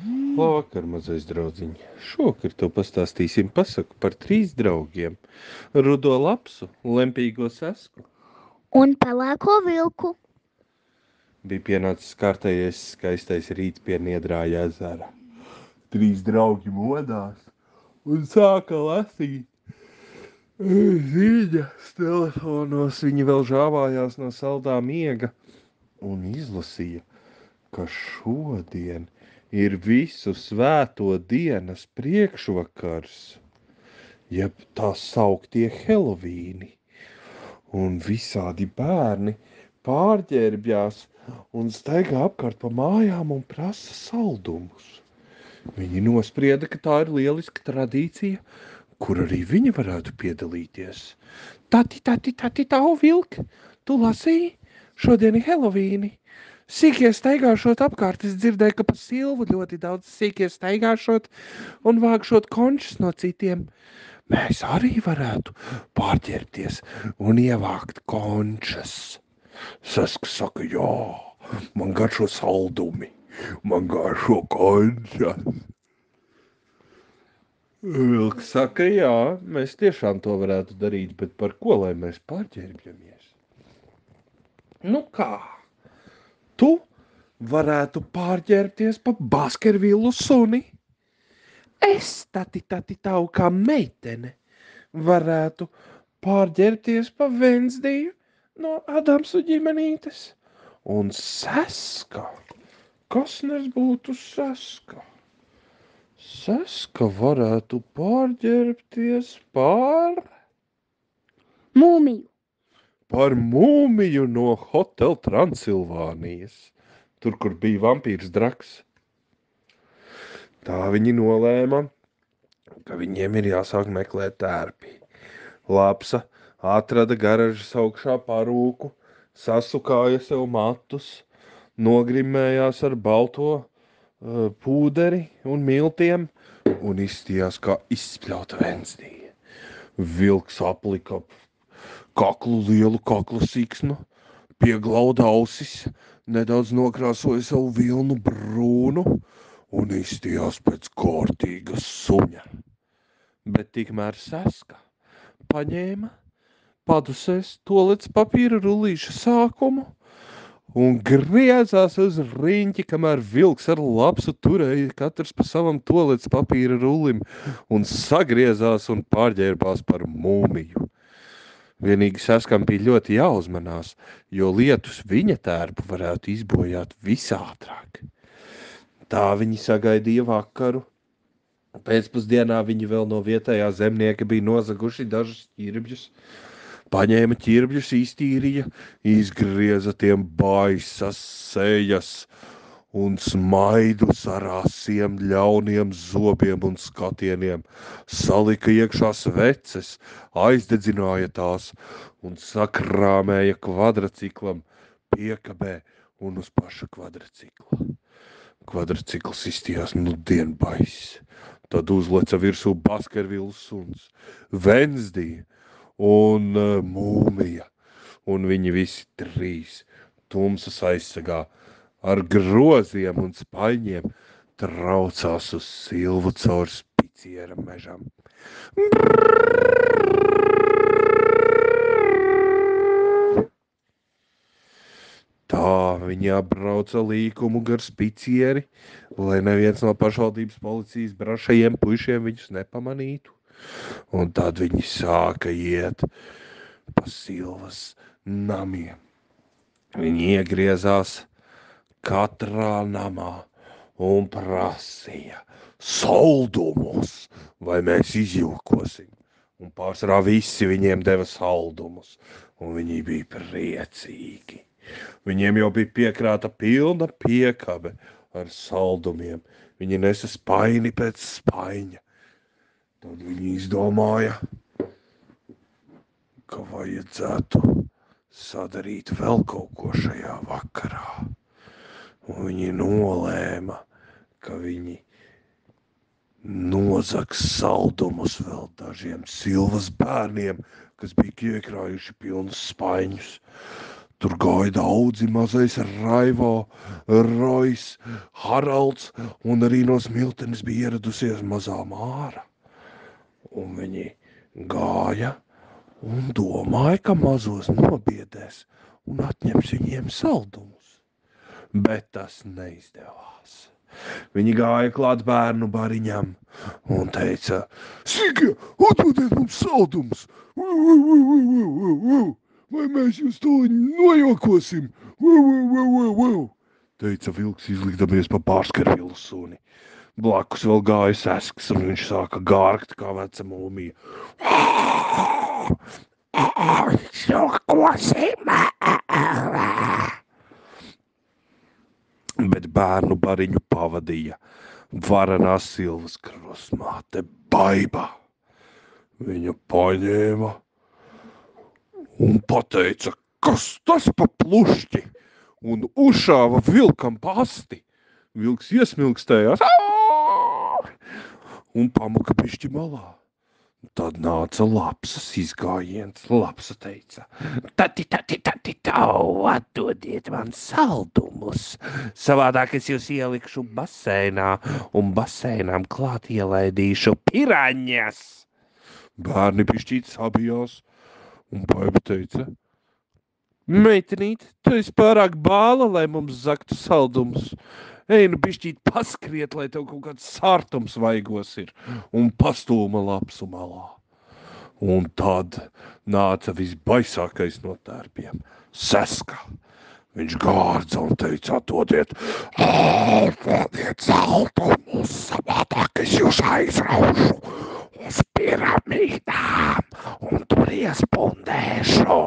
Labvakar, mazais draudziņ. Šovakar tev pastāstīsim pasaku par 3 draugiem. Rudo lapsu, lempīgo sasku. Un pelēko vilku. Bija pienācis kārtējais skaistais rīts pie Niedrāja ezera. 3 draugi modās un sāka lasīt ziņas telefonos. Viņi vēl žāvājās no saldā miega un izlasīja, ka šodien ir visu svēto dienas priekšvakars, jeb tā sauktie Helovīni, un visādi bērni pārģērbjās un staigā apkārt pa mājām un prasa saldumus. Viņi nosprieda, ka tā ir lieliska tradīcija, kur arī viņi varētu piedalīties. Tati, tau vilk, tu lasīji? Šodien ir Helovīni. Sīkie staigāšot apkārt, es dzirdēju, ka pa Silvu ļoti daudz sīkie staigāšot un vākšot končus no citiem. Mēs arī varētu pārģērbties un ievākt končas. Saska saka, jā, man garšo saldumi, man garšo končas. Vilks saka, jā, mēs tiešām to varētu darīt, bet par ko, lai mēs pārģērbjamies? Nu kā? Tu varētu pārģērbties pa Baskervilu suni. Es, tati, tau kā meitene, varētu pārģērbties pa Vensdiju no Adamsu ģimenītes. Un Saska, kas nes būtu Saska? Saska varētu pārģērbties Mūmiju. par mūmiju no Hotel Transilvānijas, tur, kur bija vampīrs Draks. Tā viņi nolēma, ka viņiem ir jāsāk meklēt tērpi. Lapsa atrada garažas augšā parūku, sasukāja sev matus, nogrimējās ar balto pūderi un miltiem un izstījās kā izspļauta Vensdija. Vilks aplika kaklu lielu kakla siksnu, pieglauda ausis, nedaudz nokrāsoja savu vilnu brūnu un izstījās pēc kārtīgas suņa. Bet tikmēr Saska paņēma padusēs tolets papīra rullīša sākumu un griezās uz riņķi, kamēr vilks ar lapsu turēja katrs pa savam tolets papīra rullim un sagriezās un pārģērbās par mūmiju. Vienīgi Saskam bija ļoti jāuzmanās, jo lietus viņa tērpu varētu izbojāt visātrāk. Tā viņi sagaidīja vakaru. Pēcpusdienā viņi vēl no vietējā zemnieka bija nozaguši dažus ķirbļus. Paņēma ķirbļus, iztīrīja, izgrieza tiem baisas sejas un smaidus ar asiem, ļauniem zobiem un skatieniem, salika iekšā sveces, aizdedzināja tās un sakrāmēja kvadraciklam piekabē un uz paša kvadracikla. Kvadracikls izstījās dienbaiss, tad uzleca virsū Baskervilas suns, Vensdija un mūmija, un viņi visi 3 tumsas aizsagā ar groziem un spaļņiem traucās uz Silvu caur Spiciera mežam. Tā viņi apbrauca līkumu gar Spicieri, lai neviens no pašvaldības policijas brašajiem puišiem viņus nepamanītu. Un tad viņi sāka iet pa Silvas namiem. Viņi iegriezās katrā namā un prasīja saldumus, vai mēs izjokosim. Un pārsvarā visi viņiem deva saldumus, un viņi bija priecīgi. Viņiem jau bija piekrāta pilna piekabe ar saldumiem. Viņi nesa spaini pēc spaiņa. Tad viņi izdomāja, ka vajadzētu sadarīt vēl kaut ko šajā vakarā. Un viņi nolēma, ka viņi nozags saldumus vēl dažiem Silvas bērniem, kas bija iekrājuši pilnus spaiņus. Tur gāja daudzi mazais Raivo, Rojs, Haralds, un arī no Smiltenes bija ieradusies mazā Māra. Un viņi gāja un domāja, ka mazos nobiedēs un atņems viņiem saldumus. Bet tas neizdevās. Viņi gāja klāt bērnu bariņam un teica: Sīkie, atdodiet mums saldumus! Vai mēs jūs to nojokosim? Teica vilks, izlikdamies pa pārskarvilu suni. Blakus vēl gāja Sesks, un viņš sāka gārgt kā veca mūmija. Jokosim! Bet bērnu bariņu pavadīja varenā Silvas krustmāte Baiba. Viņa paņēma un pateica, kas tas pa plušķi, un uzšāva vilkam pasti. Vilks iesmilkstējās un pamuka bišķi malā. Tad nāca Lapsas izgājiens. Lapsa teica: Tati, atdodiet man saldumus. Savādāk es jūs ielikšu baseinā un baseinām klāt ielaidīšu piraņas. Bērni bišķīt sabijās un Baiba teica: Meitenīt, tu esi pārāk bāla, lai mums zaktu saldumus. Ej, nu bišķīt paskriet, lai tev kaut kāds sārtums vaigos ir, un pastūma Lapsu malā. Un tad nāca visbaisākais no tērpiem – Seska. Viņš gārdza un teica: Atdodiet saldumus, savādāk es jūs aizraušu uz piramīdām un tur iespundēšu.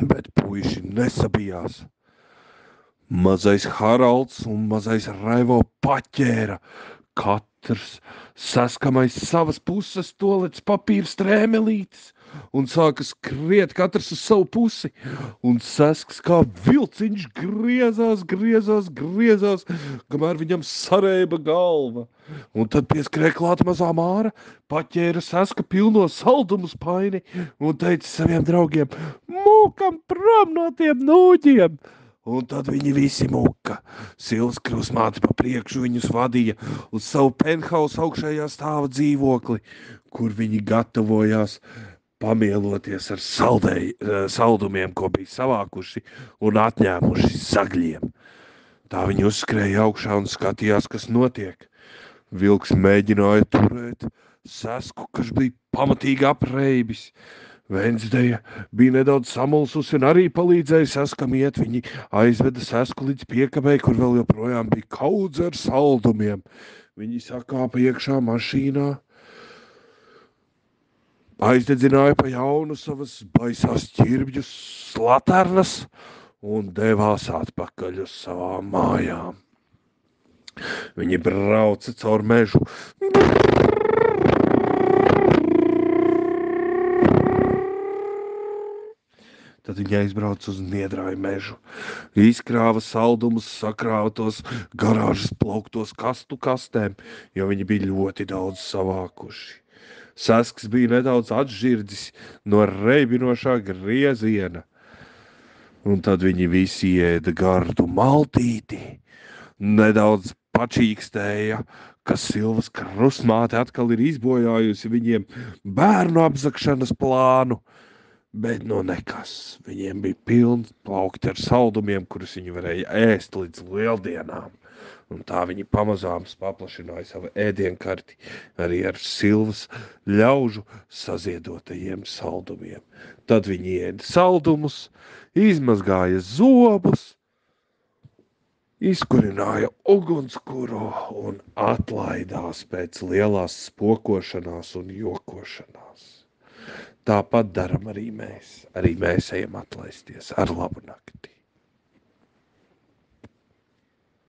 Bet puiši nesabijās. Mazais Haralds un mazais Raivo paķēra, katrs saskamais savas puses tolets papīra strēmelītes un sāka skriet katrs uz savu pusi. Un Sesks kā vilciņš griezās, kamēr viņam sarēba galva. Un tad pieskrēja klāt mazā Māra, paķēra Seska pilno saldumu spaini un teica saviem draugiem: Mūkam prom no tiem nūģiem! Un tad viņi visi muka. Silvas krustmāte pa priekšu viņus vadīja uz savu penthouse augšējā stāva dzīvokli, kur viņi gatavojās pamieloties ar saldumiem, ko bija savākuši un atņēmuši zagļiem. Tā viņi uzskrēja augšā un skatījās, kas notiek. Vilks mēģināja turēt Sesku, kas bija pamatīgi apreibis. Vensdeja bija nedaudz samulsusi un arī palīdzēja Seskam iet. Viņi aizveda Sesku līdz piekabei, kur vēl joprojām bija kaudze ar saldumiem. Viņi sakāpa iekšā mašīnā, aizdedzināja pa jaunu savas baisās ķirbģu slaternas un devās atpakaļ uz savām mājām. Viņi brauca caur mežu. Tad viņi aizbrauca uz Niedrāju mežu, izkrāva saldumus, sakrāva tos garāžas plauktos kastu kastēm, jo viņi bija ļoti daudz savākuši. Sesks bija nedaudz atžirdzis no reibinošā grieziena, un tad viņi visi ēda gardu maltīti, nedaudz pačīkstēja, ka Silvas krustmāte atkal ir izbojājusi viņiem bērnu apzakšanas plānu. Bet no nekas. Viņiem bija pilni plaukti ar saldumiem, kurus viņi varēja ēst līdz lieldienām. Un tā viņi pamazām paplašināja savu ēdienkarti arī ar Silvas ļaužu saziedotajiem saldumiem. Tad viņi ēda saldumus, izmazgāja zobus, izkurināja ugunskuru un atlaidās pēc lielās spokošanās un jokošanās. Tāpat daram arī mēs. Arī mēs ejam atlaisties ar labu nakti.